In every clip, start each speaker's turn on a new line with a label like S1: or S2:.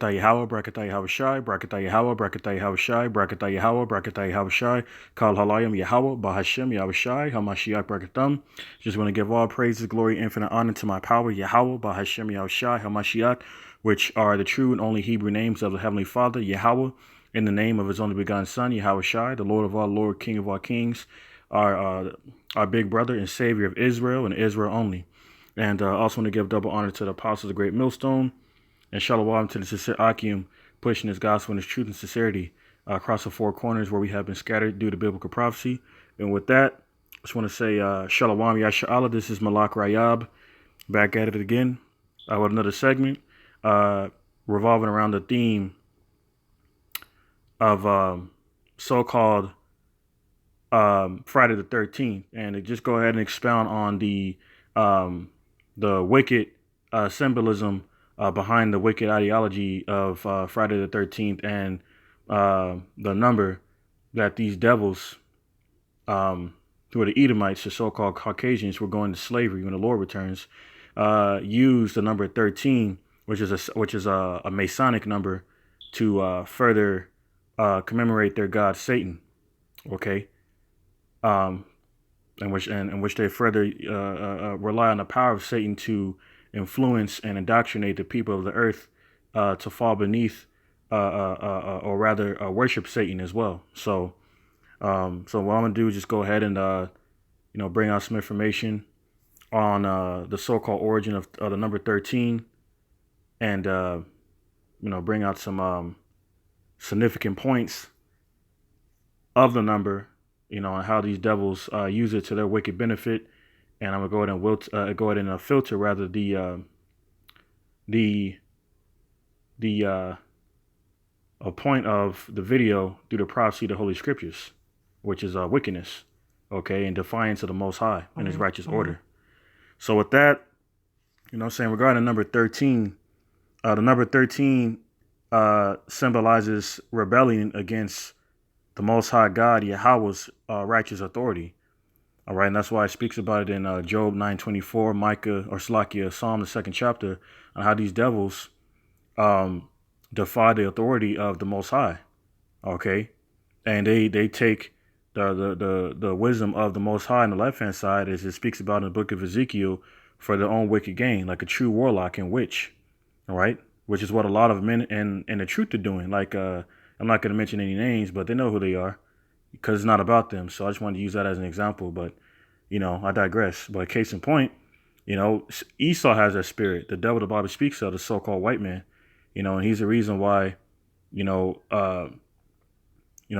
S1: Brakatah Yahweh, Brakatah Yahweh Shai, Brakatah Yahweh, Brakatah Yahweh Shai, Brakatah Yahweh, Brakatah Yahweh Shai, Kal Halayim Yahweh, Bahashem Yahweh Shai, Hamashiach Brakatham. Just want to give all praises, glory, infinite honor to my power, Yahweh, Bahashem Yahweh Shai, Hamashiach, which are the true and only Hebrew names of the Heavenly Father, Yahweh, in the name of His only begotten Son, Yahweh Shai, the Lord of all Lord, King of all kings, our big brother and Savior of Israel and Israel only. And also want to give double honor to the apostles of the Great Millstone, and shalom to the sincere Akim, pushing His gospel and His truth and sincerity across the four corners where we have been scattered due to biblical prophecy. And with that, I just want to say shalom Yasha'Allah. This is Malak Rayab, back at it again with another segment revolving around the theme of so-called Friday the 13th, and to just go ahead and expound on the wicked symbolism behind the wicked ideology of Friday the 13th and the number that these devils, who are the Edomites, the so-called Caucasians, were going to slavery when the Lord returns, use the number 13, which is a Masonic number, to further commemorate their god Satan. Okay. In which they further rely on the power of Satan to influence and indoctrinate the people of the earth to fall beneath, or rather worship Satan as well. So what I'm gonna do is just go ahead and bring out some information on the so-called origin of the number 13, and bring out some significant points of the number, and how these devils use it to their wicked benefit. And I'm gonna go ahead and filter rather the a point of the video through the prophecy of the Holy Scriptures, which is wickedness, okay, in defiance of the Most High and His righteous order. So with that, regarding number 13, the number 13 symbolizes rebellion against the Most High God, Yahweh's righteous authority. All right, and that's why it speaks about it in Job 9:24, Micah, or Slakia, Psalm, the 2nd chapter, on how these devils defy the authority of the Most High. Okay, and they take the wisdom of the Most High on the left-hand side, as it speaks about in the book of Ezekiel, for their own wicked gain, like a true warlock and witch. All right, which is what a lot of men in the truth are doing. Like I'm not going to mention any names, but they know who they are, because it's not about them. So I just wanted to use that as an example, but I digress. But case in point, Esau has that spirit. The devil the Bible speaks of, the so-called white man, and he's the reason why, the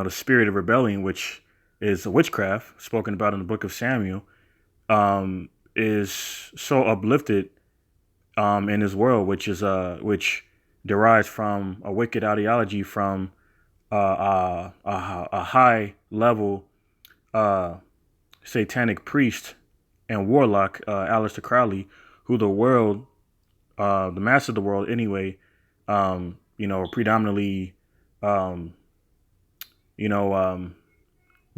S1: spirit of rebellion, which is witchcraft, spoken about in the book of Samuel, is so uplifted in this world, which derives from a wicked ideology from a high level satanic priest and warlock, Aleister Crowley, who the world, the master of the world anyway, predominantly,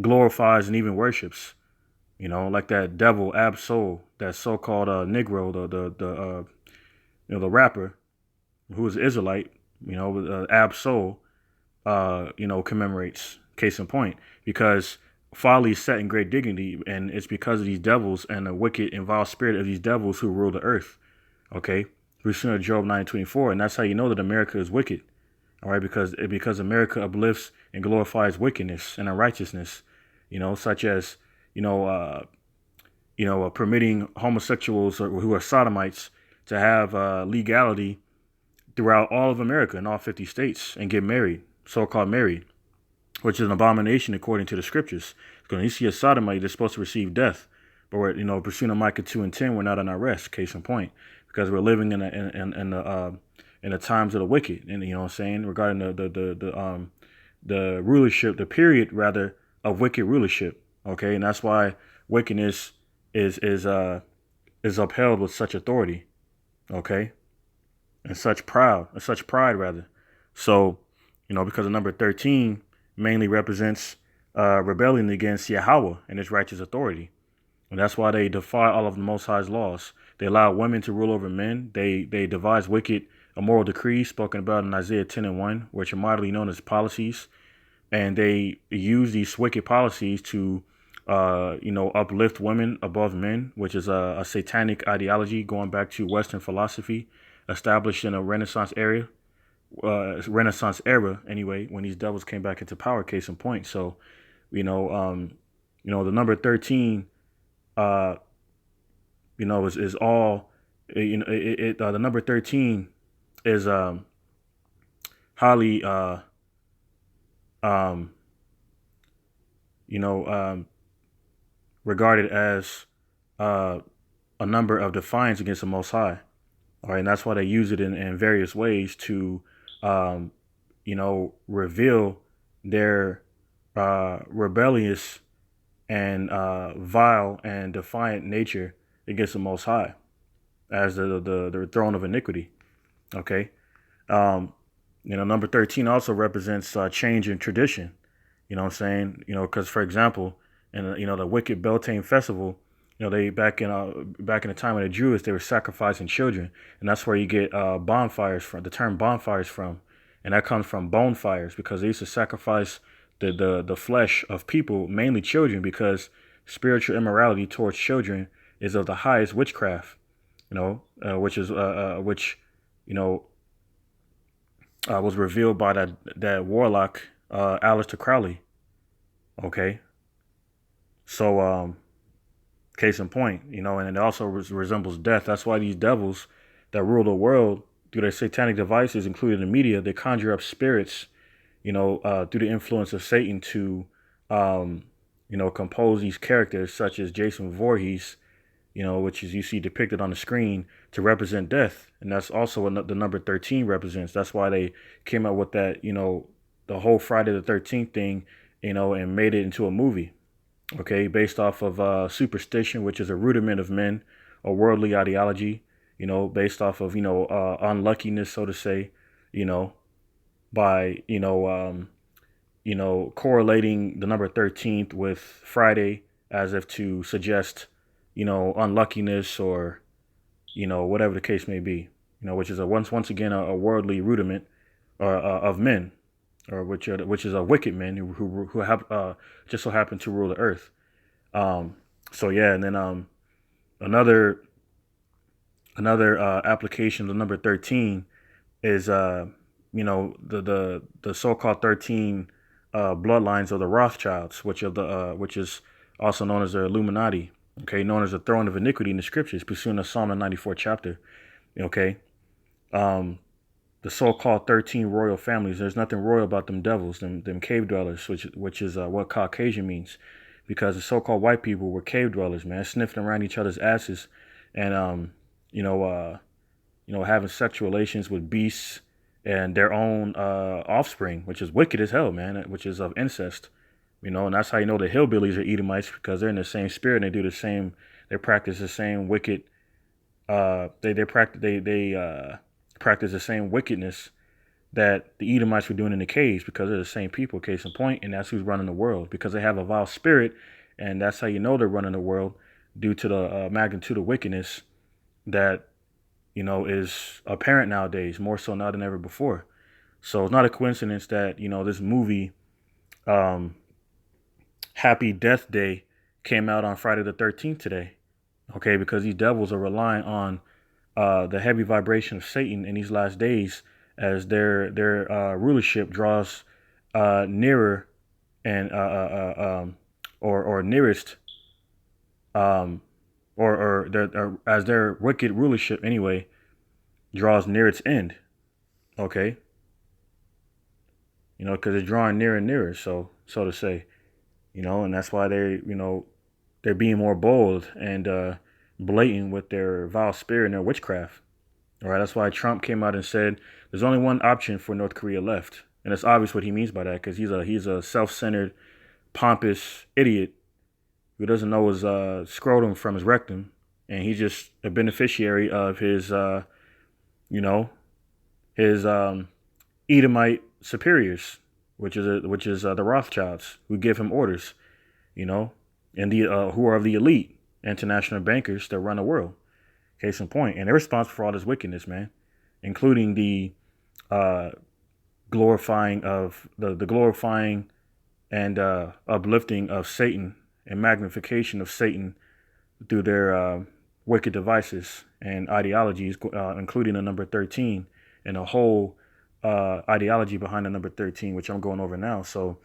S1: glorifies and even worships, like that devil Ab-Soul, that so-called Negro, the rapper, who is Israelite, Ab-Soul, commemorates. Case in point, because folly is set in great dignity, and it's because of these devils and the wicked and vile spirit of these devils who rule the earth. Okay, we've seen Job 9:24, and that's how you know that America is wicked. All right, because America uplifts and glorifies wickedness and unrighteousness, such as permitting homosexuals who are sodomites to have legality throughout all of America in all 50 states and get married, so-called married, which is an abomination according to the scriptures. Because when you see a sodomite, they're supposed to receive death. But we're, pursuing Micah 2:10, we're not in our rest. Case in point, because we're living in the times of the wicked, and regarding the rulership, the period rather of wicked rulership. Okay, and that's why wickedness is upheld with such authority. Okay, and such pride rather. So, because the number 13 mainly represents rebellion against Yahweh and His righteous authority. And that's why they defy all of the Most High's laws. They allow women to rule over men. They devise wicked a moral decree spoken about in Isaiah 10 and 1, which are modernly known as policies. And they use these wicked policies to, uplift women above men, which is a satanic ideology going back to Western philosophy, established in a Renaissance era anyway, when these devils came back into power. Case in point. So, the number 13, uh, is all, the number 13 is highly, um, you know, um, regarded as uh, a number of defiance against the Most High. All right, and that's why they use it in various ways to, um, reveal their rebellious and vile and defiant nature against the Most High as the throne of iniquity. Okay, um, number 13 also represents change in tradition. You know what I'm saying? Because for example, in the Wicked Beltane Festival, they back in the time of the Jews, they were sacrificing children, and that's where you get bonfires from. The term bonfires from, and that comes from bone fires because they used to sacrifice the flesh of people, mainly children, because spiritual immorality towards children is of the highest witchcraft. Which you know was revealed by that warlock Aleister Crowley. Okay, so case in point, and it also resembles death. That's why these devils that rule the world through their satanic devices, including the media, they conjure up spirits, through the influence of Satan to, compose these characters such as Jason Voorhees, which is you see depicted on the screen to represent death. And that's also what the number 13 represents. That's why they came up with that, the whole Friday the 13th thing, and made it into a movie. Okay, based off of superstition, which is a rudiment of men, or worldly ideology, based off of, unluckiness, so to say, by, correlating the number 13th with Friday as if to suggest, unluckiness or, whatever the case may be, which is once again a worldly rudiment of men, or which is a wicked men who have just so happen to rule the earth. So yeah, and then another application of the number 13 is the so-called 13 bloodlines of the Rothschilds, which is also known as the Illuminati. Okay, known as the throne of iniquity in the scriptures, pursuant to Psalm 94 chapter. Okay, the so-called 13 royal families. There's nothing royal about them devils, them cave dwellers, which is what Caucasian means, because the so-called white people were cave dwellers, man, sniffing around each other's asses, and having sexual relations with beasts and their own offspring, which is wicked as hell, man, which is of incest. And that's how you know the hillbillies are Edomites, because they're in the same spirit and they do the same. They practice the same wicked. They practice the same wickedness that the Edomites were doing in the caves, because they're the same people. Case in point, and that's who's running the world, because they have a vile spirit, and that's how you know they're running the world, due to the magnitude of wickedness that is apparent nowadays, more so now than ever before. So it's not a coincidence that this movie. Happy Death Day came out on Friday the 13th today. Okay, because these devils are relying on the heavy vibration of Satan in these last days, as their rulership draws nearer and or nearest as their wicked rulership anyway draws near its end. Okay, because it's drawing nearer and nearer, so to say. And that's why they're being more bold and blatant with their vile spirit and their witchcraft. All right, that's why Trump came out and said there's only one option for North Korea left, and it's obvious what he means by that, because he's a self-centered, pompous idiot who doesn't know his scrotum from his rectum, and he's just a beneficiary of his his Edomite superiors, which is the Rothschilds, who give him orders, and the who are the elite international bankers that run the world. Case in point, and they're responsible for all this wickedness, man. including the uh, glorifying of the glorifying and uplifting of Satan and magnification of Satan through their wicked devices and ideologies, including the number 13 and the whole ideology behind the number 13, which I'm going over now. So,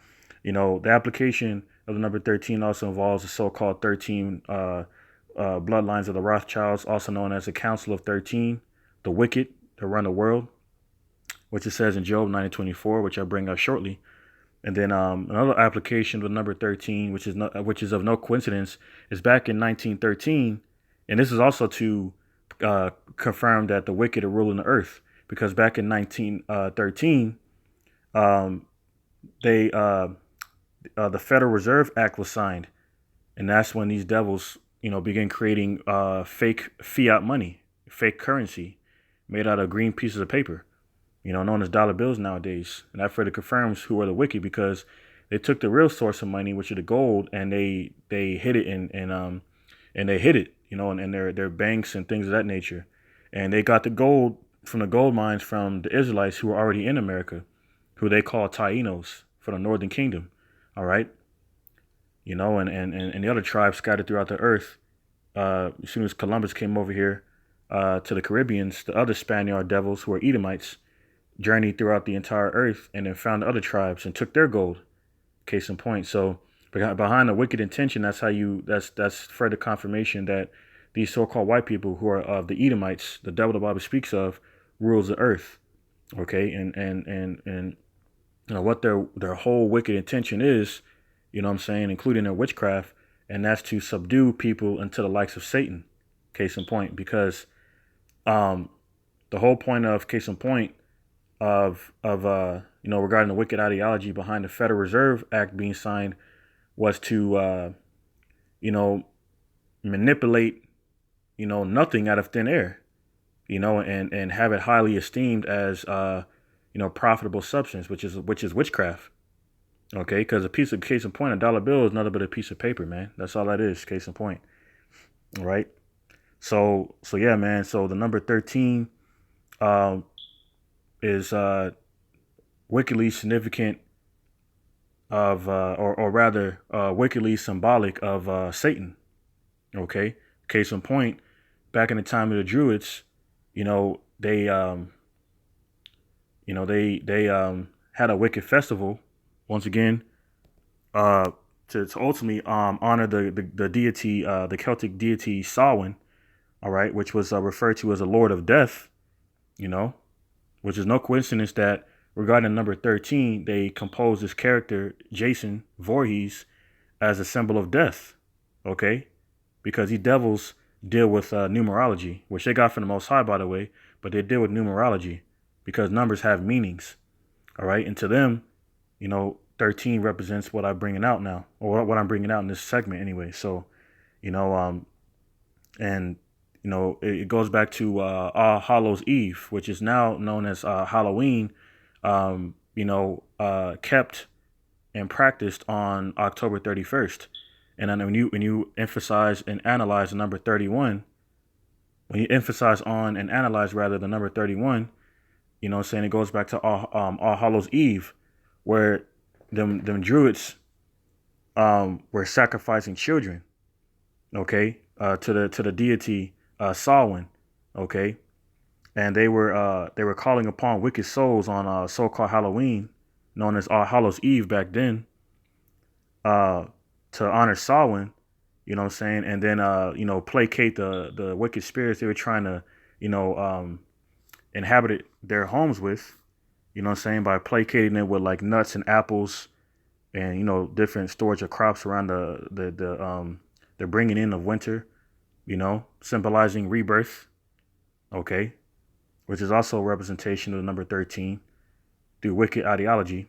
S1: the application of the number 13 also involves the so-called 13 bloodlines of the Rothschilds, also known as the Council of 13, the wicked that run the world, which it says in Job 9:24, which I'll bring up shortly. And then another application of the number 13, which is of no coincidence, is back in 1913, and this is also to confirm that the wicked are ruling the earth, because back in 1913, um, the Federal Reserve Act was signed, and that's when these devils, began creating fake fiat money, fake currency, made out of green pieces of paper, known as dollar bills nowadays. And that further confirms who are the wicked, because they took the real source of money, which is the gold, and they hid it and they hid it, in their banks and things of that nature. And they got the gold from the gold mines from the Israelites who were already in America, who they call Taínos for the Northern Kingdom. All right. And the other tribes scattered throughout the earth. As soon as Columbus came over here to the Caribbeans, the other Spaniard devils, who are Edomites, journeyed throughout the entire earth and then found other tribes and took their gold. Case in point. So behind a wicked intention, that's further confirmation that these so-called white people, who are of the Edomites, the devil the Bible speaks of, rules the earth. Okay, and what their whole wicked intention is, what I'm saying, including their witchcraft, and that's to subdue people into the likes of Satan. Case in point, because the whole point of case in point of regarding the wicked ideology behind the Federal Reserve Act being signed was to manipulate nothing out of thin air, and have it highly esteemed as profitable substance, which is witchcraft. Okay, because case in point, a dollar bill is nothing but a piece of paper, man. That's all that is. Case in point. All right. So yeah, man. So the number 13 is wickedly significant of, or rather, wickedly symbolic of Satan. Okay. Case in point, back in the time of the Druids, they had a wicked festival, once again, to ultimately honor the deity, the Celtic deity Samhain, all right, which was referred to as a Lord of Death, which is no coincidence that regarding number 13, they composed this character, Jason Voorhees, as a symbol of death, okay, because these devils deal with numerology, which they got from the Most High, by the way, but they deal with numerology because numbers have meanings, all right, and to them, 13 represents what I'm bringing out now, or what I'm bringing out in this segment anyway. So, it goes back to All Hallows Eve, which is now known as Halloween, kept and practiced on October 31st. And then when you emphasize and analyze the number 31, when you emphasize on and analyze rather the number 31, it goes back to All Hallows Eve, where them Druids were sacrificing children, okay, to the deity Samhain, okay, and they were calling upon wicked souls on so-called Halloween, known as All Hallows Eve back then, to honor Samhain, and then placate the wicked spirits they were trying to inhabit their homes with, by placating it with like nuts and apples and different storage of crops around the bringing in of winter, symbolizing rebirth, okay, which is also a representation of the number 13 through wicked ideology,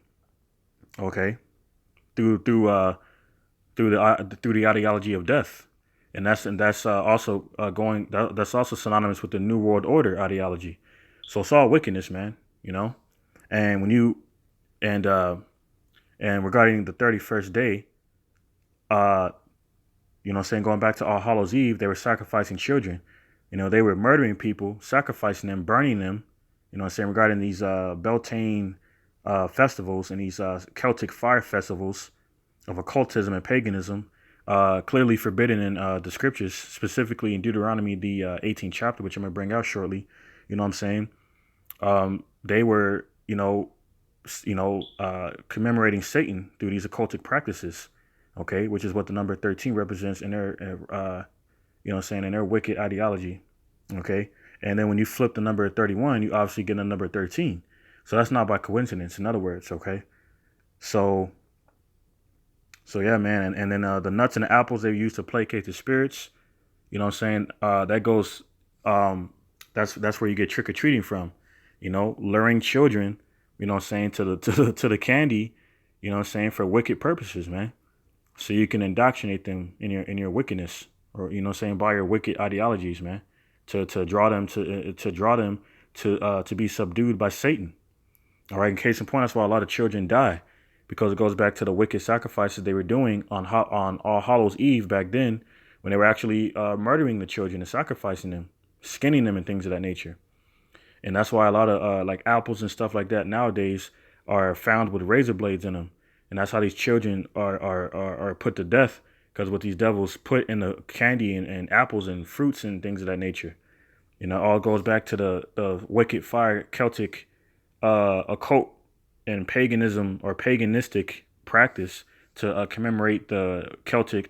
S1: okay, through the ideology of death, and that's also that's also synonymous with the New World Order ideology. So it's all wickedness, man, and when you and regarding the 31st day, going back to All Hallows Eve, they were sacrificing children. They were murdering people, sacrificing them, burning them, You know what I'm saying, regarding these Beltane festivals and these Celtic fire festivals of occultism and paganism, clearly forbidden in the scriptures, specifically in Deuteronomy, the 18th chapter, which I'm going to bring out shortly. You know what I'm saying? They were, commemorating Satan through these occultic practices, okay, which is what the number 13 represents in their, in their wicked ideology, okay. And then when you flip the number 31, you obviously get a number 13. So that's not by coincidence, in other words, okay. So, so yeah, man, and then the nuts and the apples they use to placate the spirits, you know what I'm saying? That goes, that's where you get trick or treating from, luring children, what I'm saying, to the candy, what I'm saying, for wicked purposes, man. So you can indoctrinate them in your wickedness, or what I'm saying, by your wicked ideologies, man, to draw them to be subdued by Satan. All right. In case in point, that's why a lot of children die, because it goes back to the wicked sacrifices they were doing on All Hallows Eve back then, when they were actually murdering the children and sacrificing them, skinning them, and things of that nature. And that's why a lot of like apples and stuff like that nowadays are found with razor blades in them. And that's how these children are put to death, because what these devils put in the candy and apples and fruits and things of that nature. All goes back to the wicked fire Celtic occult and paganism or paganistic practice to commemorate the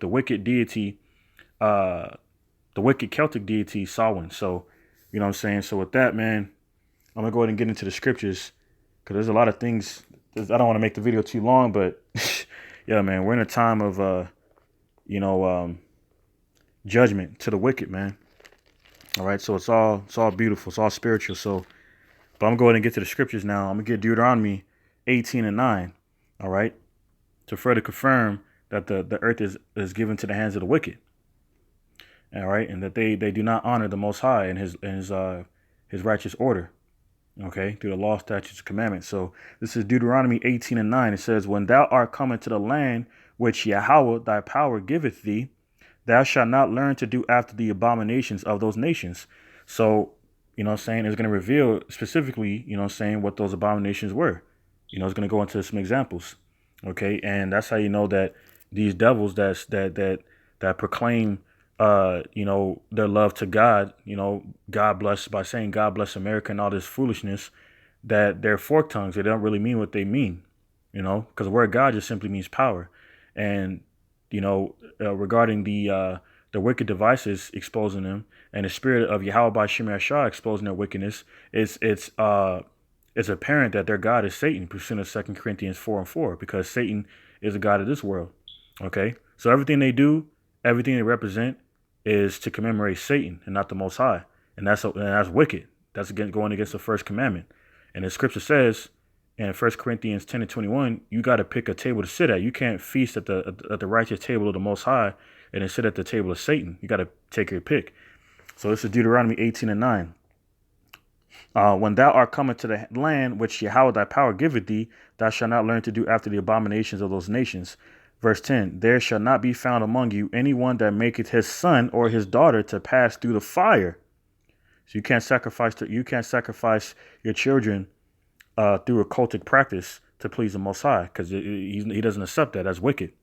S1: wicked deity, the wicked Celtic deity Samhain. So, you know what I'm saying? So with that, man, I'm going to go ahead and get into the scriptures, because there's a lot of things. I don't want to make the video too long, but yeah, man, we're in a time of, judgment to the wicked, man. All right. So it's all beautiful. It's all spiritual. So, but I'm going to go ahead and get to the scriptures now. I'm going to get Deuteronomy 18:9. All right. To further confirm that the earth is given to the hands of the wicked. All right. And that they do not honor the Most High and his righteous order. Okay, through the law, statutes, and commandments. So this is Deuteronomy 18:9. It says, when thou art come into the land which Yahweh thy power giveth thee, thou shalt not learn to do after the abominations of those nations. So, it's going to reveal specifically, what those abominations were. It's going to go into some examples. Okay, and that's how you know that these devils that proclaim their love to God, God bless, by saying God bless America and all this foolishness, that they're forked tongues. They don't really mean what they mean, because the word God just simply means power. And, regarding the wicked devices exposing them, and the spirit of Yahweh by Shemar Shah exposing their wickedness, it's apparent that their God is Satan, pursuant to 2 Corinthians 4:4, because Satan is the God of this world. Okay. So everything they do, everything they represent, is to commemorate Satan and not the Most High, and that's wicked. That's going against the first commandment. And the scripture says in 1 Corinthians 10:21, you got to pick a table to sit at. You can't feast at the righteous table of the Most High and then sit at the table of Satan. You got to take your pick. So this is Deuteronomy 18:9. When thou art coming to the land which Yahweh thy power giveth thee, thou shalt not learn to do after the abominations of those nations. Verse 10, there shall not be found among you anyone that maketh his son or his daughter to pass through the fire. So you can't sacrifice your children through occultic practice to please the Most High, because he doesn't accept that. That's wicked.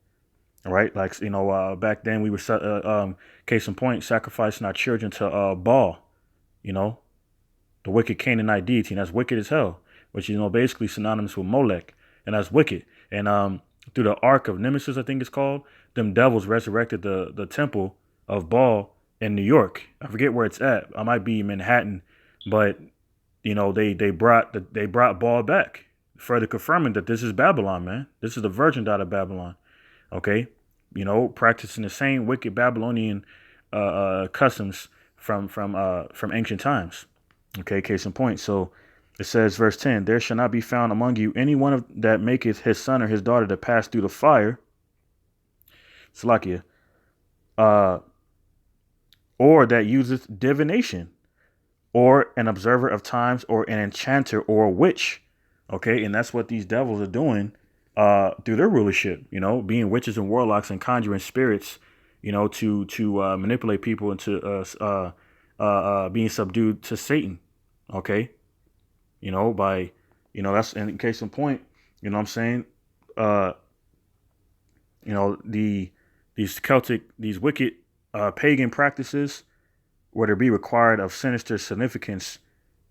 S1: All right. Like, back then we were, case in point, sacrificing our children to Baal, the wicked Canaanite deity. And that's wicked as hell, which is, basically synonymous with Molech. And that's wicked. And, through the Ark of Nemesis, I think it's called, them devils resurrected the temple of Baal in New York. I forget where it's at. I might be in Manhattan, but they brought Baal back, further confirming that this is Babylon, man. This is the virgin out of Babylon. Okay, practicing the same wicked Babylonian customs from ancient times. Okay, case in point. So it says, verse 10, there shall not be found among you any one that maketh his son or his daughter to pass through the fire, Salakia, or that useth divination, or an observer of times, or an enchanter, or a witch. Okay, and that's what these devils are doing through their rulership, being witches and warlocks and conjuring spirits, to manipulate people into being subdued to Satan. Okay. by, that's in case in point, you know what I'm saying? Uh, these wicked pagan practices were to be required of sinister significance,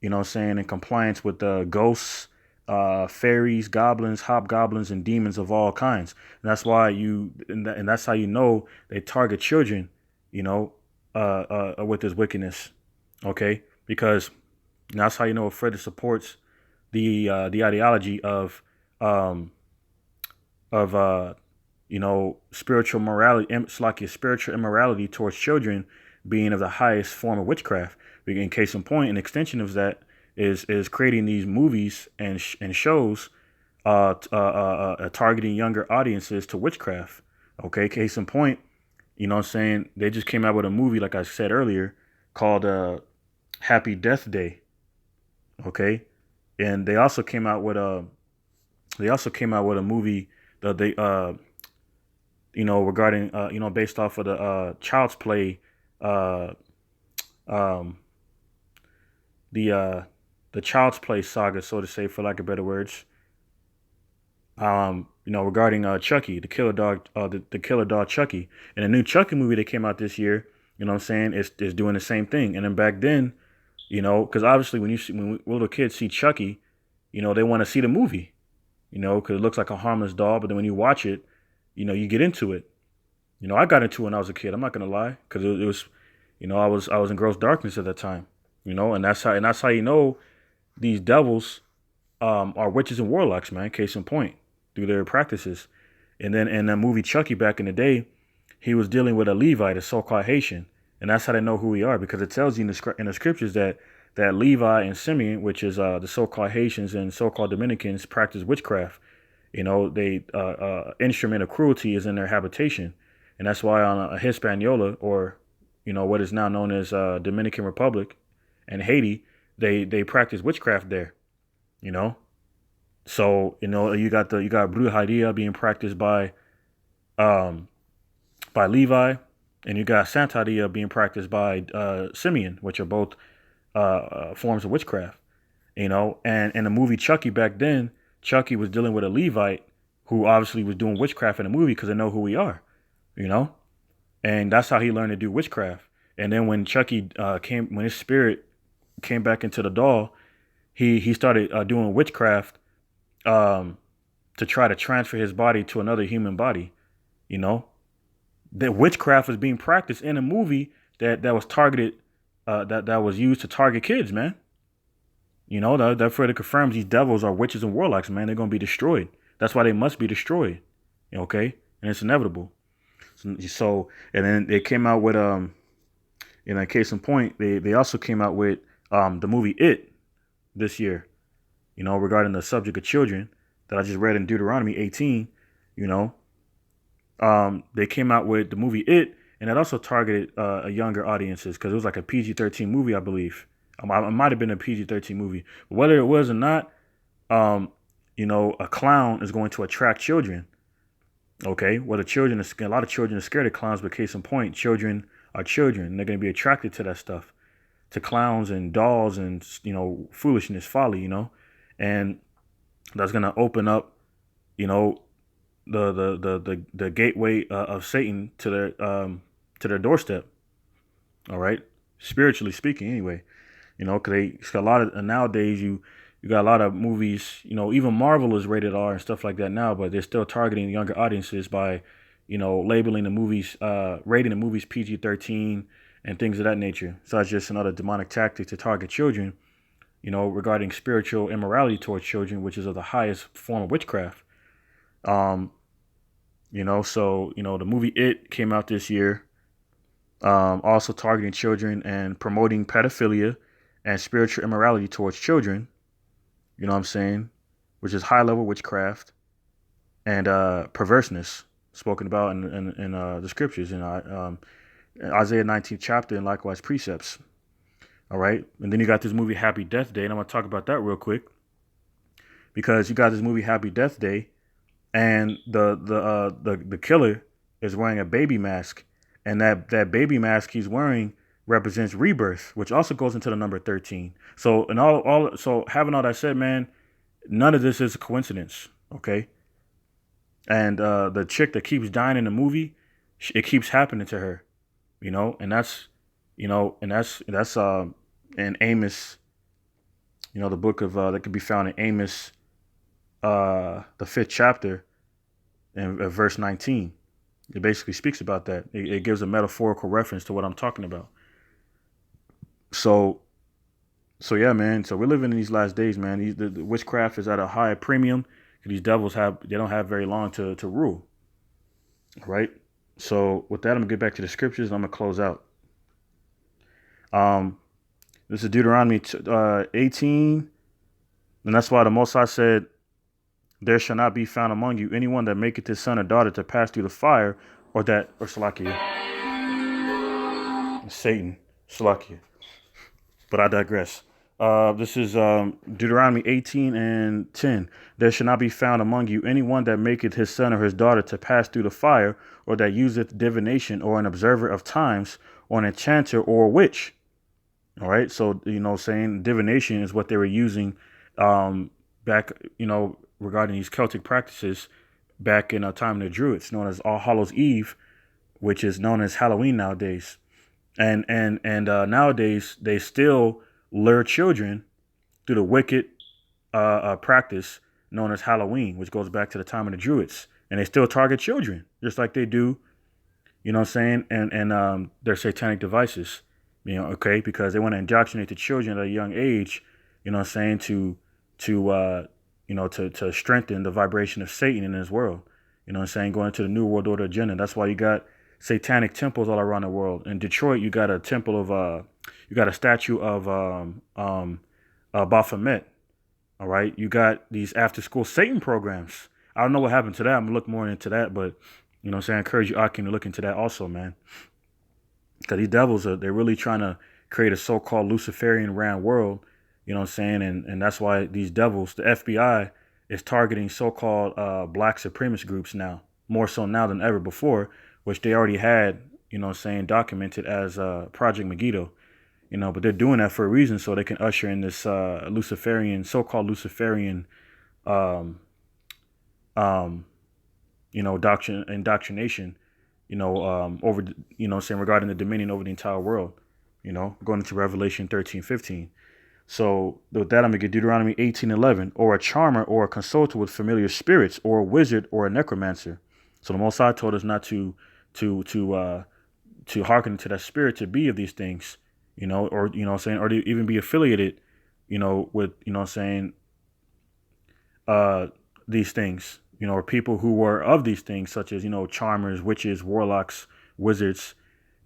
S1: what I'm saying, in compliance with the ghosts, fairies, goblins, hobgoblins, and demons of all kinds. And that's why and that's how they target children, you know, with this wickedness. Okay, because that's how it further supports the ideology um, of spiritual morality. It's like your spiritual immorality towards children being of the highest form of witchcraft. In case in point, an extension of that is creating these movies and shows targeting younger audiences to witchcraft. Okay, case in point, what I'm saying, they just came out with a movie, like I said earlier, called Happy Death Day. Okay, and they also came out with a movie that they regarding based off of the Child's Play, uh um the Child's Play saga, so to say, for lack of better words. Regarding Chucky, the killer dog, the killer dog Chucky, and a new Chucky movie that came out this year. You know what I'm saying? Is doing the same thing. And then back then, because obviously when little kids see Chucky, they want to see the movie, because it looks like a harmless doll. But then when you watch it, you get into it. I got into it when I was a kid. I'm not gonna lie, because it was, I was in gross darkness at that time. And that's how these devils are witches and warlocks, man. Case in point, through their practices. And then in that movie Chucky back in the day, he was dealing with a Levite, a so-called Haitian, and that's how they know who we are, because it tells you in the scriptures that Levi and Simeon, which is the so-called Haitians and so-called Dominicans, practice witchcraft. They instrument of cruelty is in their habitation, and that's why on a Hispaniola, or what is now known as Dominican Republic and Haiti, they practice witchcraft there. You know, so you got brujeria being practiced um by Levi, and you got Santeria being practiced by Simeon, which are both forms of witchcraft. And in the movie Chucky back then, Chucky was dealing with a Levite who obviously was doing witchcraft in the movie because they know who we are, you know, and that's how he learned to do witchcraft. And then when Chucky when his spirit came back into the doll, he started doing witchcraft to try to transfer his body to another human body. You know, that witchcraft was being practiced in a movie that was targeted, that was used to target kids, man. That further confirms these devils are witches and warlocks, man. They're gonna be destroyed. That's why they must be destroyed. Okay, and it's inevitable. So and then they came out with in a case in point, they also came out with the movie It this year. Regarding the subject of children that I just read in Deuteronomy 18. They came out with the movie It, and it also targeted a younger audiences because it was like a PG-13 movie, I believe. It might have been a PG-13 movie, but whether it was or not, a clown is going to attract children. Okay, well, a lot of children are scared of clowns, but case in point, children are children. They're going to be attracted to that stuff, to clowns and dolls and foolishness, folly, and that's going to open up, the gateway of Satan to their doorstep. All right, spiritually speaking, anyway. Because a lot of nowadays you got a lot of movies. Even Marvel is rated R and stuff like that now, but they're still targeting younger audiences by, labeling the movies, rating the movies PG-13 and things of that nature. So it's just another demonic tactic to target children. Regarding spiritual immorality towards children, which is of the highest form of witchcraft. So the movie It came out this year, also targeting children and promoting pedophilia and spiritual immorality towards children. You know what I'm saying? Which is high level witchcraft and perverseness spoken about in the scriptures in Isaiah 19th chapter, and likewise precepts. All right, and then you got this movie Happy Death Day, and I'm gonna talk about that real quick because you got this movie Happy Death Day, and the killer is wearing a baby mask, and that baby mask he's wearing represents rebirth, which also goes into the number 13. So, so having all that said, man, none of this is a coincidence. Okay. And the chick that keeps dying in the movie, it keeps happening to her, and that's in Amos, the book of that could be found in Amos, the 5th chapter, and verse 19. It basically speaks about that. It gives a metaphorical reference to what I'm talking about. So, yeah, man. So we're living in these last days, man. The witchcraft is at a high premium. These devils they don't have very long to rule, right? So with that, I'm gonna get back to the scriptures and I'm gonna close out. This is Deuteronomy 18, and that's why the Most High said, "There shall not be found among you anyone that maketh his son or daughter to pass through the fire, or Salakia, Satan, Salakia." But I digress. This is Deuteronomy 18 and 10. "There shall not be found among you anyone that maketh his son or his daughter to pass through the fire, or that useth divination, or an observer of times, or an enchanter, or a witch." All right. So, saying divination is what they were using back, regarding these Celtic practices back in a time of the Druids, known as All Hallows Eve, which is known as Halloween nowadays. And nowadays they still lure children through the wicked practice known as Halloween, which goes back to the time of the Druids, and they still target children just like they do, and their satanic devices, okay, because they want to indoctrinate the children at a young age, to strengthen the vibration of Satan in this world, going into the New World Order agenda. That's why you got satanic temples all around the world. In Detroit, you got a temple of you got a statue of Baphomet. All right, you got these after school Satan programs. I don't know what happened to that. I'm gonna look more into that, but I encourage you, Akim, to look into that also, man. Because these devils they're really trying to create a so-called Luciferian ran world, and that's why these devils, the FBI, is targeting so-called black supremacist groups now, more so now than ever before, which they already had, documented as Project Megiddo, but they're doing that for a reason, so they can usher in this Luciferian, so-called Luciferian, indoctrination, over, regarding the dominion over the entire world, going into Revelation 13:15. So with that, I'm gonna get Deuteronomy 18:11, "Or a charmer or a consulter with familiar spirits, or a wizard or a necromancer." So the Most High told us not to hearken to that spirit to be of these things, or or to even be affiliated, with these things, or people who were of these things, such as charmers, witches, warlocks, wizards,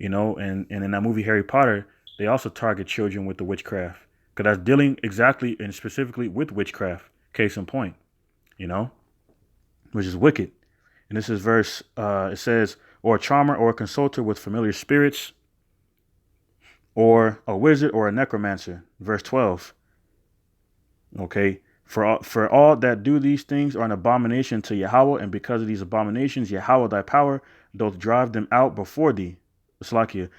S1: and in that movie Harry Potter, they also target children with the witchcraft, because that's dealing exactly and specifically with witchcraft. Case in point, which is wicked. And this is verse. It says, "Or a charmer or a consulter with familiar spirits, or a wizard or a necromancer." Verse 12. Okay. For all that do these things are an abomination to Yahweh, and because of these abominations, Yahweh thy power doth drive them out before thee. It's like you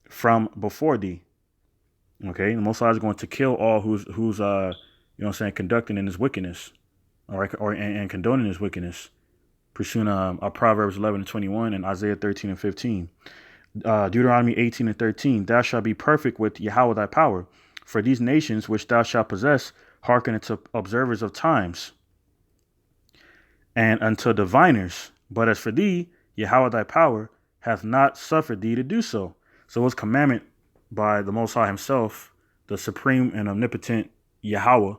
S1: from before thee. Okay. The Most High is going to kill all who's conducting in his wickedness. All right, and condoning his wickedness. Pursuing Proverbs 11:21 and Isaiah 13:15. Deuteronomy 18:13. "Thou shalt be perfect with Yahweh thy power. For these nations which thou shalt possess hearken unto observers of times, and unto diviners. But as for thee, Yahweh thy power hath not suffered thee to do so." So it's commandment by the Most High himself, the supreme and omnipotent Yahweh,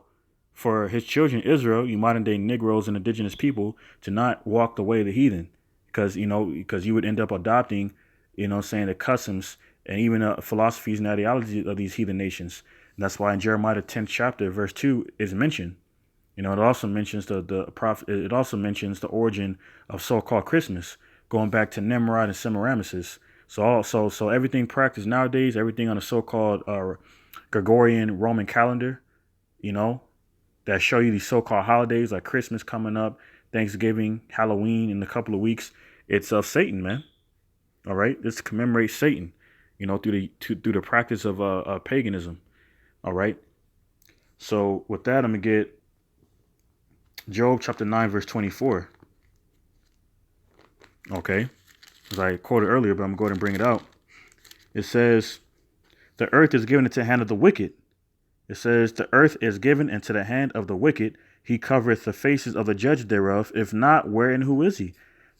S1: for his children Israel, you modern day Negroes and indigenous people, to not walk the way of the heathen, because you would end up adopting, the customs and even philosophies and ideologies of these heathen nations. And that's why in Jeremiah the 10th chapter, verse 2 is mentioned. It also mentions the prophet. It also mentions the origin of so-called Christmas, going back to Nimrod and Semiramis. So everything practiced nowadays, everything on the so-called Gregorian Roman calendar, that show you these so-called holidays like Christmas coming up, Thanksgiving, Halloween in a couple of weeks, it's of Satan, man. All right, this commemorates Satan. through the practice of paganism. All right. So with that, I'm gonna get Job chapter 9 verse 24. Okay, as I quoted earlier, but I'm going to bring it out. It says, "The earth is given into the hand of the wicked." It says, "The earth is given into the hand of the wicked. He covereth the faces of the judge thereof. If not, where and who is he?"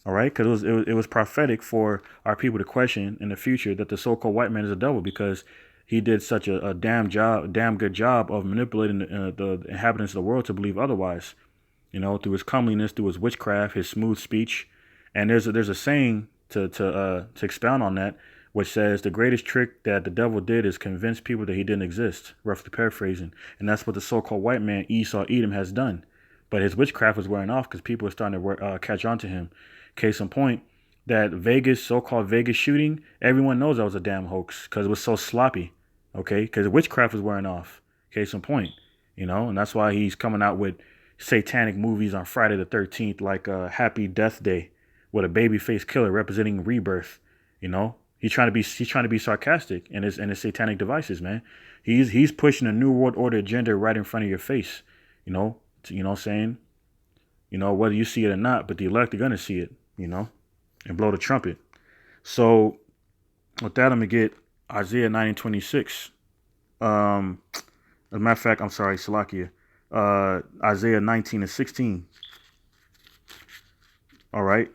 S1: All right, because it was prophetic for our people to question in the future that the so-called white man is a devil because he did such a damn good job of manipulating the inhabitants of the world to believe otherwise. Through his comeliness, through his witchcraft, his smooth speech, and there's a saying to expound on that, which says the greatest trick that the devil did is convince people that he didn't exist, roughly paraphrasing, and that's what the so-called white man Esau Edom has done. But his witchcraft was wearing off because people are starting to catch on to him. Case in point, that so-called Vegas shooting, everyone knows that was a damn hoax because it was so sloppy. Okay, because witchcraft was wearing off. Case in point, and that's why he's coming out with satanic movies on Friday the 13th, like Happy Death Day, with a baby-faced killer representing rebirth. He's trying to be sarcastic in his satanic devices, man. He's pushing a new world order agenda right in front of your face. Saying, whether you see it or not, but the elect are gonna see it, and blow the trumpet. So with that, I'm gonna get Isaiah 9:26. As a matter of fact, I'm sorry, Salakia. Isaiah 19:16. All right.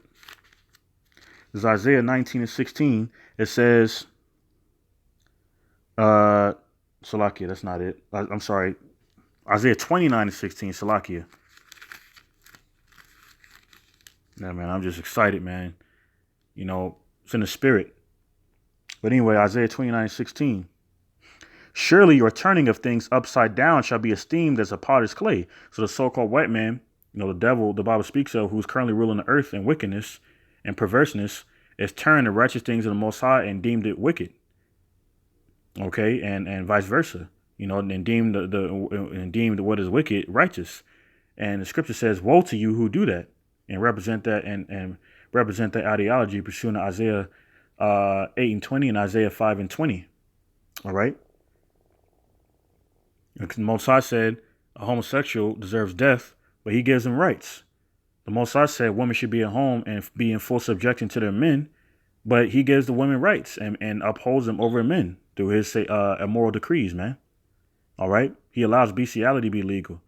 S1: This is Isaiah 19:16. It says, Salakia, that's not it. I'm sorry. Isaiah 29:16, Salakia. Yeah, man, I'm just excited, man. It's in the spirit. But anyway, Isaiah 29:16. "Surely your turning of things upside down shall be esteemed as a potter's clay." So the so-called white man, the devil, the Bible speaks of, who's currently ruling the earth in wickedness and perverseness, is turned the righteous things of the Most High and deemed it wicked. Okay, and vice versa. And deemed deemed what is wicked righteous. And the scripture says, "Woe to you who do that and represent that and represent that ideology," pursuing Isaiah 8:20 and Isaiah 5:20. All right. The Most High said a homosexual deserves death, but he gives him rights. The Most High said women should be at home and be in full subjection to their men, but he gives the women rights and upholds them over men through his immoral decrees, man. All right. He allows bestiality to be legal,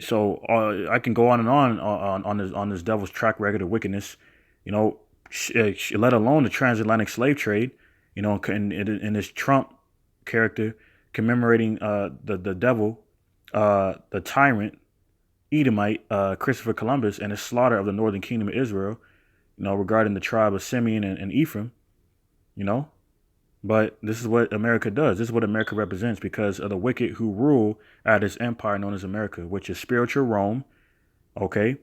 S1: So I can go on and on this devil's track record of wickedness, let alone the transatlantic slave trade, in this Trump character commemorating the devil, the tyrant, Edomite, Christopher Columbus, and his slaughter of the northern kingdom of Israel, regarding the tribe of Simeon and Ephraim, But this is what America does. This is what America represents because of the wicked who rule at this empire known as America, which is spiritual Rome, okay?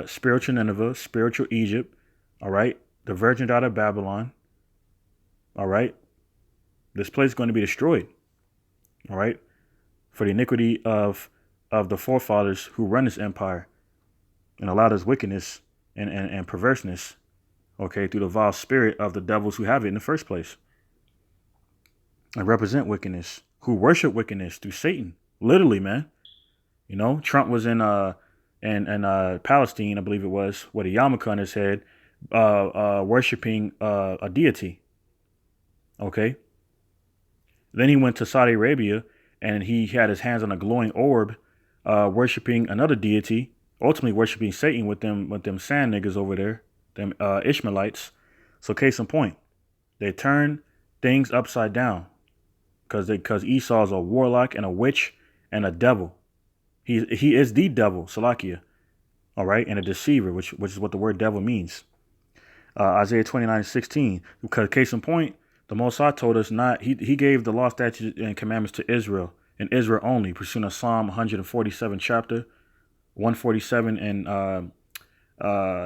S1: Spiritual Nineveh, spiritual Egypt, all right? The virgin out of Babylon, all right? This place is going to be destroyed, all right? For the iniquity of the forefathers who run this empire and allow this wickedness and perverseness, okay, through the vile spirit of the devils who have it in the first place. And represent wickedness, who worship wickedness through Satan. Literally, man. Trump was in Palestine, I believe it was, with a yarmulke on his head, worshiping a deity. Okay. Then he went to Saudi Arabia and he had his hands on a glowing orb, worshiping another deity, ultimately worshiping Satan with them sand niggas over there, them Ishmaelites. So case in point, they turn things upside down because Esau is a warlock and a witch and a devil. He is the devil, Salakia, all right, and a deceiver, which is what the word devil means. Isaiah 29:16, because case in point, the Most High told us not. He gave the law, statutes, and commandments to Israel and Israel only, pursuing a Psalm 147 chapter, 147 and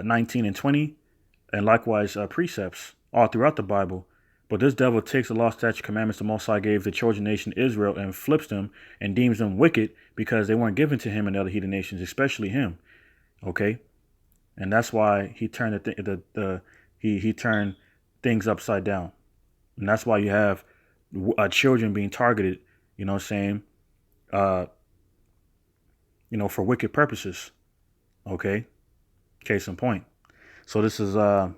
S1: 19 and 20, and likewise precepts all throughout the Bible. But this devil takes the law, statute, commandments the Most High gave the chosen nation Israel and flips them and deems them wicked because they weren't given to him and other heathen nations, especially him. Okay, and that's why he turned he turned things upside down. And that's why you have children being targeted, you know what I'm saying, uh, for wicked purposes. Okay? Case in point. So this is, and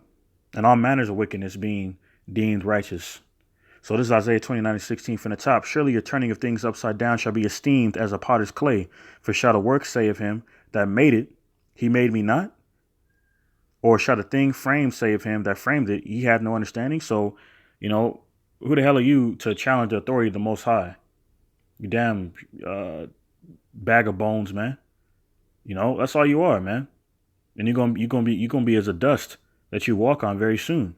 S1: all manners of wickedness being deemed righteous. So this is Isaiah 29:16 from the top. Surely your turning of things upside down shall be esteemed as a potter's clay. For shall the work say of him that made it, he made me not? Or shall the thing framed say of him that framed it, he had no understanding? So, who the hell are you to challenge the authority of the Most High? You damn bag of bones, man. That's all you are, man. And you're gonna be as a dust that you walk on very soon.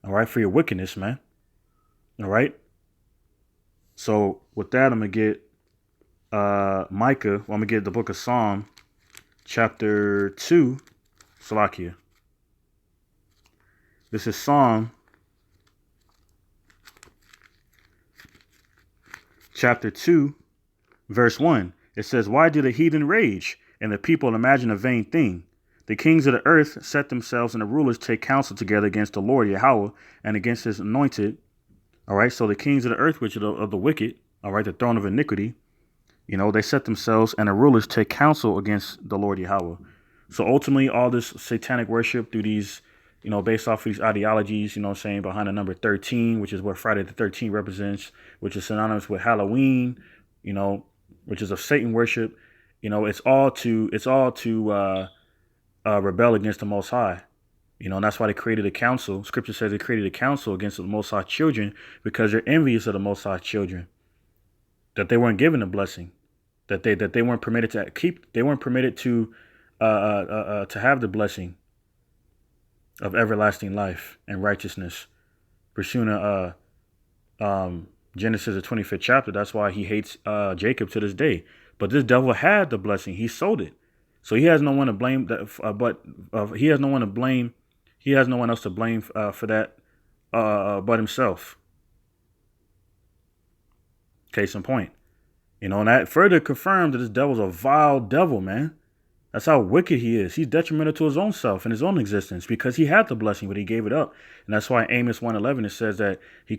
S1: All right, for your wickedness, man. All right. So with that, I'm gonna get Micah. Well, I'm gonna get the book of Psalm, chapter 2. Salakia. This is Psalm chapter 2, verse 1. It says, "Why do the heathen rage, and the people imagine a vain thing? The kings of the earth set themselves, and the rulers take counsel together against the Lord Yahweh and against his anointed." All right, so the kings of the earth, which are of the wicked, all right, the throne of iniquity, they set themselves, and the rulers take counsel against the Lord Yahweh. So ultimately, all this satanic worship through these, based off of these ideologies, behind the number 13, which is what Friday the 13th represents, which is synonymous with Halloween, which is of Satan worship. It's all to rebel against the Most High. And that's why they created a council. Scripture says they created a council against the Most High children because they're envious of the Most High children. That they weren't given a blessing, that they weren't permitted to keep. They weren't permitted to have the blessing of everlasting life and righteousness. Pursuing Genesis the 25th chapter. That's why he hates Jacob to this day. But this devil had the blessing. He sold it, so he has no one to blame. He has no one to blame. He has no one else to blame for that but himself. Case in point. And that further confirmed that this devil's a vile devil, man. That's how wicked he is. He's detrimental to his own self and his own existence because he had the blessing, but he gave it up. And that's why Amos 1:11 it says that he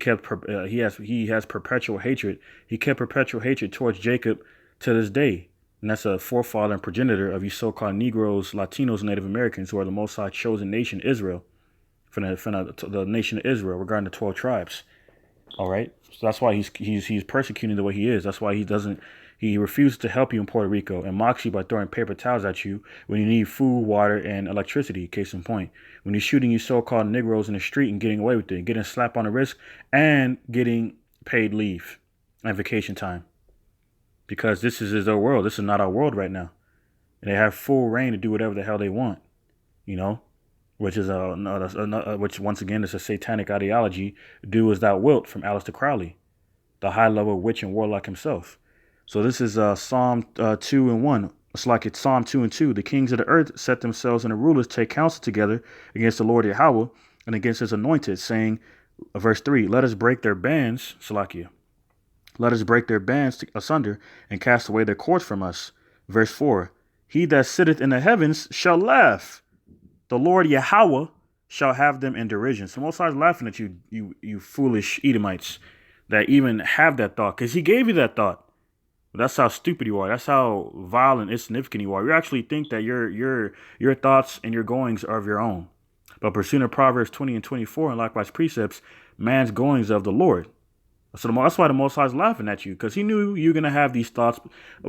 S1: has perpetual hatred. He kept perpetual hatred towards Jacob to this day. And that's a forefather and progenitor of you so-called Negroes, Latinos, and Native Americans who are the Most High chosen nation, Israel, from the nation of Israel regarding the 12 tribes. All right. So that's why he's persecuting the way he is. That's why he refuses to help you in Puerto Rico and mocks you by throwing paper towels at you when you need food, water, and electricity. Case in point, when he's shooting you so-called Negroes in the street and getting away with it, getting a slap on the wrist and getting paid leave and vacation time. Because this is their world. This is not our world right now. And they have full reign to do whatever the hell they want, which is which once again is a satanic ideology. Do as thou wilt from Aleister Crowley, the high-level witch and warlock himself. So this is Psalm 2:1. It's like it's Psalm 2:2. The kings of the earth set themselves, and the rulers take counsel together against the Lord Yahweh and against his anointed, saying, verse 3, "Let us break their bands," Salakia. "Let us break their bands asunder and cast away their cords from us." Verse 4, "He that sitteth in the heavens shall laugh. The Lord Yahweh shall have them in derision." So Most High is laughing at you foolish Edomites that even have that thought, because he gave you that thought. But that's how stupid you are. That's how vile and insignificant you are. You actually think that your thoughts and your goings are of your own. But pursuing Proverbs 20 and 24 and likewise precepts, man's goings of the Lord. So that's why the Most High is laughing at you, because he knew you were going to have these thoughts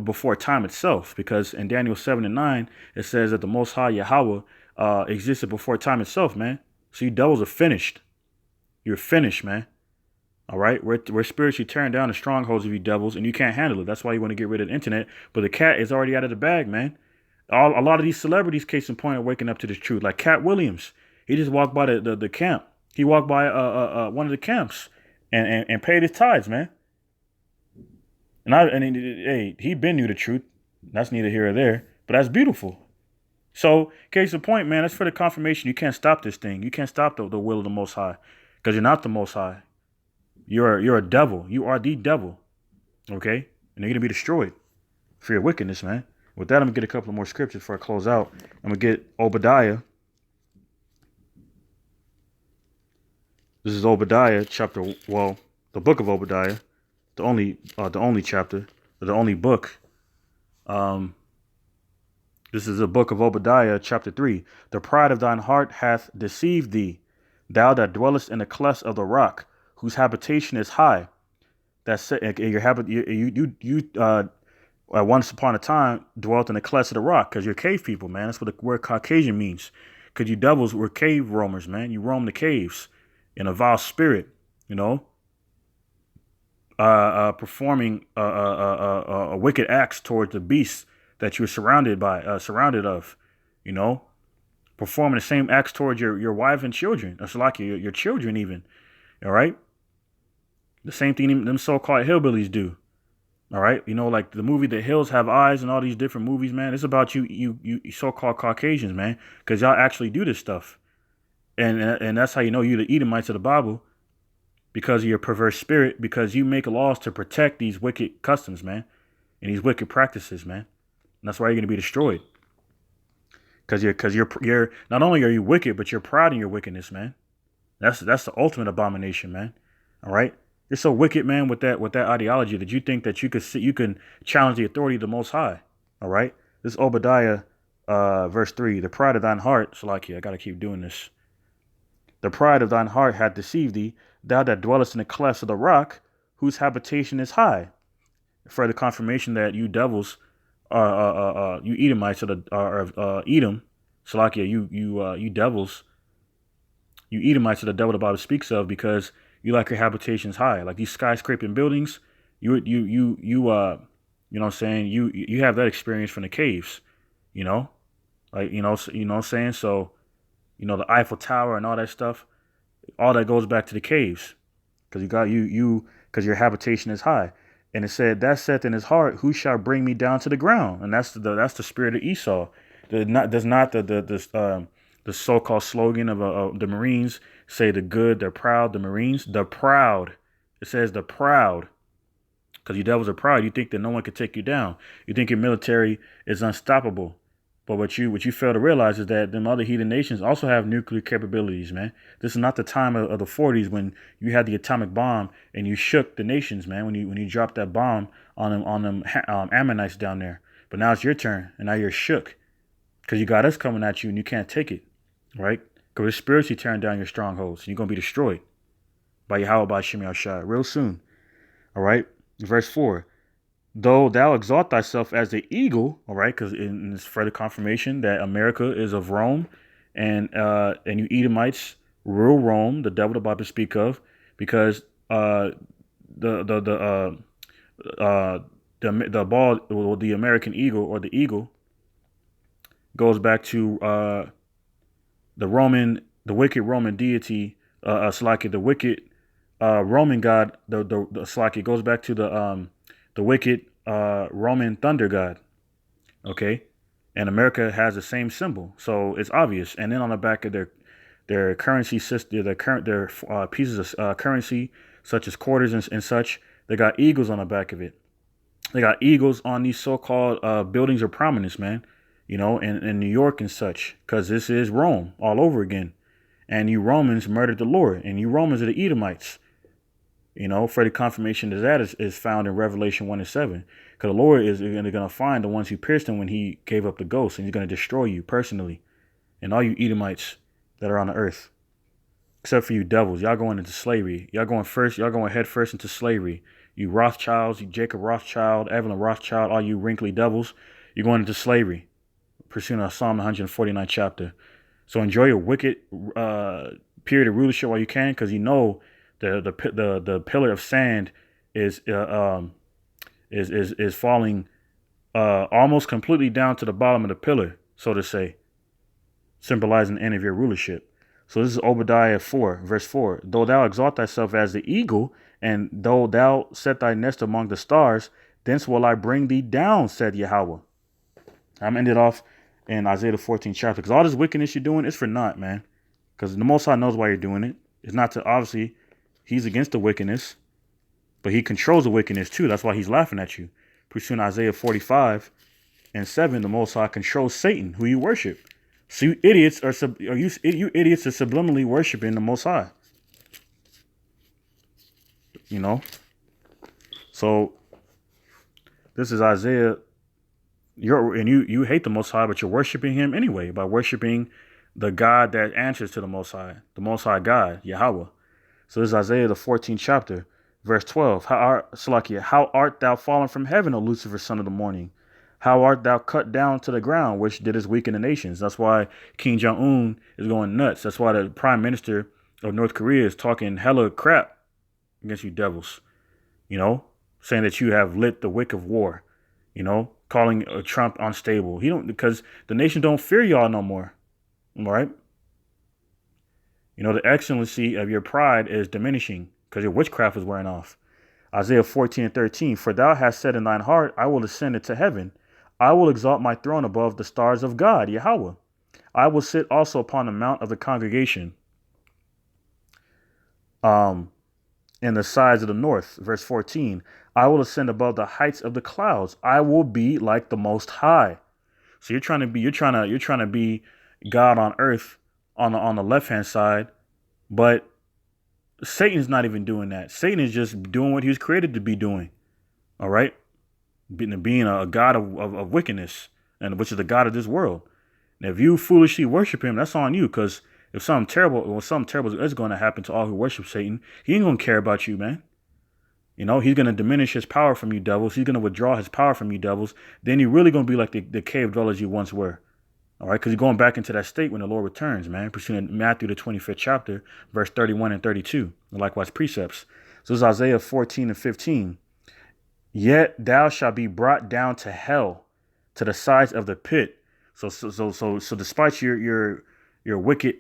S1: before time itself. Because in Daniel 7 and 9, it says that the Most High Yahweh existed before time itself, man. So you devils are finished. You're finished, man. All right, we're spiritually tearing down the strongholds of you devils, and you can't handle it. That's why you want to get rid of the internet. But the cat is already out of the bag, man. A lot of these celebrities, case in point, are waking up to the truth. Like Cat Williams, he just walked by the camp. He walked by one of the camps and paid his tithes, man. Hey, he been knew the truth. That's neither here or there, but that's beautiful. So, case in point, man, that's for the confirmation. You can't stop this thing. You can't stop the will of the Most High, because you're not the Most High. You're a devil. You are the devil. Okay? And you're going to be destroyed for your wickedness, man. With that, I'm going to get a couple more scriptures before I close out. I'm going to get Obadiah This is Obadiah chapter. Well, the book of Obadiah, the only chapter, the only book. Um, this is the book of Obadiah chapter 3. The pride of thine heart hath deceived thee, thou that dwellest in the clefts of the rock, whose habitation is high. That's your habit. Once upon a time dwelt in the clefts of the rock, because you're cave people, man. That's what the word Caucasian means. Because you devils were cave roamers, man. You roam the caves in a vile spirit, you know, performing wicked acts towards the beasts that you're surrounded of, you know, performing the same acts towards your wife and children. That's like your children even, all right? The same thing them so-called hillbillies do. All right, you know, like the movie The Hills Have Eyes and all these different movies, man. It's about you so-called Caucasians, man, because y'all actually do this stuff, and that's how you know you the Edomites of the Bible, because of your perverse spirit, because you make laws to protect these wicked customs, man, and these wicked practices, man. And that's why you're gonna be destroyed, because you're not only are you wicked, but you're proud in your wickedness, man. That's the ultimate abomination, man. All right. You're so wicked, man, with that ideology that you think that you can challenge the authority of the Most High. All right. This is Obadiah, verse 3. The pride of thine heart, Salakia, I gotta keep doing this. The pride of thine heart hath deceived thee, thou that dwellest in the clefts of the rock, whose habitation is high. Further confirmation that you devils you Edomites are Edom, Salakia, you devils, you Edomites are the devil the Bible speaks of, because you like your habitations high, like these skyscraping buildings. You know what I'm saying? You have that experience from the caves, you know, like you know what I'm saying. So you know the Eiffel Tower and all that stuff, all that goes back to the caves, because because your habitation is high. And it said that saith in his heart, who shall bring me down to the ground? And that's the spirit of Esau. Does not the so-called slogan of the Marines say the good, they're proud, the Marines, the proud. It says the proud, because you devils are proud. You think that no one can take you down. You think your military is unstoppable. But what you fail to realize is that them other heathen nations also have nuclear capabilities, man. This is not the time of the 40s when you had the atomic bomb and you shook the nations, man. When you dropped that bomb on them Ammonites down there. But now it's your turn, and now you're shook because you got us coming at you and you can't take it, right? Because we're spiritually tearing down your strongholds, and you're gonna be destroyed by Yahweh by Shem Shai real soon. All right, verse 4. Though thou exalt thyself as the eagle, all right, because in this further confirmation that America is of Rome, and you Edomites rule Rome, the devil the Bible speak of, because the ball, or the American eagle, or the eagle, goes back to the wicked Roman deity, Slaki, the wicked Roman god, the Slaki goes back to the wicked Roman thunder god. Okay, and America has the same symbol, so it's obvious. And then on the back of their currency system, their pieces of currency, such as quarters and such, they got eagles on the back of it. They got eagles on these so-called buildings of prominence, man. You know, in New York and such, because this is Rome all over again. And you Romans murdered the Lord, and you Romans are the Edomites. You know, further confirmation to that is found in Revelation 1:7. Because the Lord is going to find the ones who pierced him when he gave up the ghost, and he's going to destroy you personally. And all you Edomites that are on the earth. Except for you devils. Y'all going into slavery. Y'all going head first into slavery. You Rothschilds, you Jacob Rothschild, Evelyn Rothschild, all you wrinkly devils, you're going into slavery. Pursuing Psalm 149 chapter. So enjoy your wicked period of rulership while you can, because you know the pillar of sand is falling almost completely down to the bottom of the pillar, so to say, symbolizing the end of your rulership. So this is Obadiah 4, verse 4. Though thou exalt thyself as the eagle, and though thou set thy nest among the stars, thence will I bring thee down, said Yahweh. I'm ended off in Isaiah the 14th chapter, because all this wickedness you're doing is for naught, man. Because the Most High knows why you're doing it. It's not to, obviously, he's against the wickedness, but he controls the wickedness too. That's why he's laughing at you. Pursuing Isaiah 45:7, the Most High controls Satan, who you worship. So you idiots are subliminally worshiping the Most High. You know? So this is Isaiah. You hate the Most High, but you're worshiping him anyway by worshiping the God that answers to the Most High God, Yahweh. So this is Isaiah the 14th chapter, verse 12. How art thou fallen from heaven, O Lucifer, son of the morning? How art thou cut down to the ground, which didst weaken the nations? That's why King Jong-un is going nuts. That's why the prime minister of North Korea is talking hella crap against you devils, saying that you have lit the wick of war, calling Trump unstable. Because the nation don't fear y'all no more, all right? The excellency of your pride is diminishing because your witchcraft is wearing off. Isaiah 14:13. For thou hast said in thine heart, I will ascend into heaven. I will exalt my throne above the stars of God, Yahweh. I will sit also upon the mount of the congregation. In the sides of the north, verse 14. I will ascend above the heights of the clouds. I will be like the Most High. So you're trying to be God on earth on the left hand side, but Satan's not even doing that. Satan is just doing what he was created to be doing. All right, being a god of wickedness, and which is the god of this world. And if you foolishly worship him, that's on you. Because if something terrible is going to happen to all who worship Satan, he ain't gonna care about you, man. He's going to diminish his power from you devils. He's going to withdraw his power from you devils. Then you're really going to be like the cave dwellers you once were. All right, because you're going back into that state when the Lord returns, man. Pursuing Matthew, the 25th chapter, verse 31 and 32. And likewise, precepts. So this is Isaiah 14 and 15. Yet thou shalt be brought down to hell, to the sides of the pit. So despite your wicked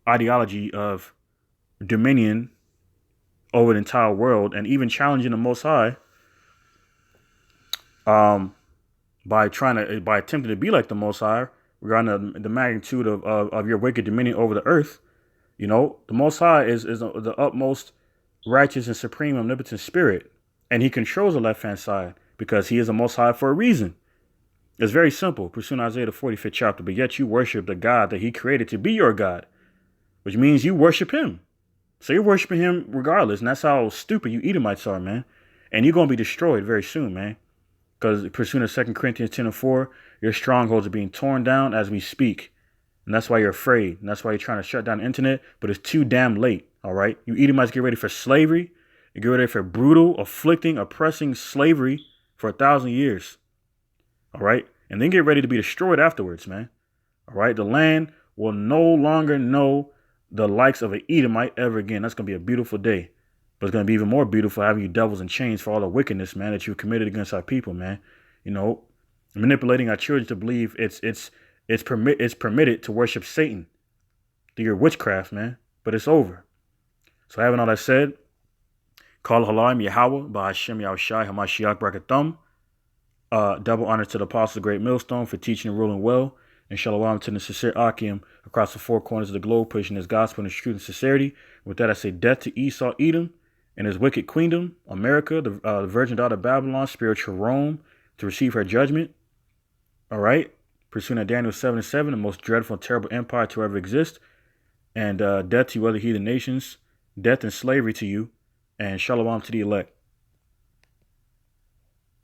S1: ideology of dominion over the entire world, and even challenging the Most High, by attempting to be like the Most High, regarding the magnitude of your wicked dominion over the earth, the Most High is the utmost righteous and supreme omnipotent spirit, and he controls the left-hand side because he is the Most High for a reason. It's very simple, pursuing Isaiah the 45th chapter, but yet you worship the God that he created to be your God, which means you worship him. So you're worshiping him regardless, and that's how stupid you Edomites are, man. And you're going to be destroyed very soon, man. Because pursuing 2 Corinthians 10 and 4, your strongholds are being torn down as we speak. And that's why you're afraid. And that's why you're trying to shut down the internet. But it's too damn late, all right? You Edomites get ready for slavery. You get ready for brutal, afflicting, oppressing slavery for 1,000 years, all right? And then get ready to be destroyed afterwards, man. All right? The land will no longer know the likes of an Edomite ever again. That's going to be a beautiful day. But it's going to be even more beautiful having you devils in chains for all the wickedness, man, that you've committed against our people, man. Manipulating our children to believe it's permitted to worship Satan through your witchcraft, man. But it's over. So having all that said, call Halayim Yahweh by Hashem Yahushai Hamashiach Brakathum. Double honor to the Apostle of the Great Millstone for teaching and ruling well. And shalom to the sincere Akim across the four corners of the globe, pushing his gospel and truth and sincerity. With that, I say death to Esau, Edom, and his wicked queendom, America, the virgin daughter of Babylon, spiritual Rome, to receive her judgment. All right. Pursuing that Daniel 7:7, the most dreadful and terrible empire to ever exist. And death to you other heathen nations, death and slavery to you, and shalom to the elect.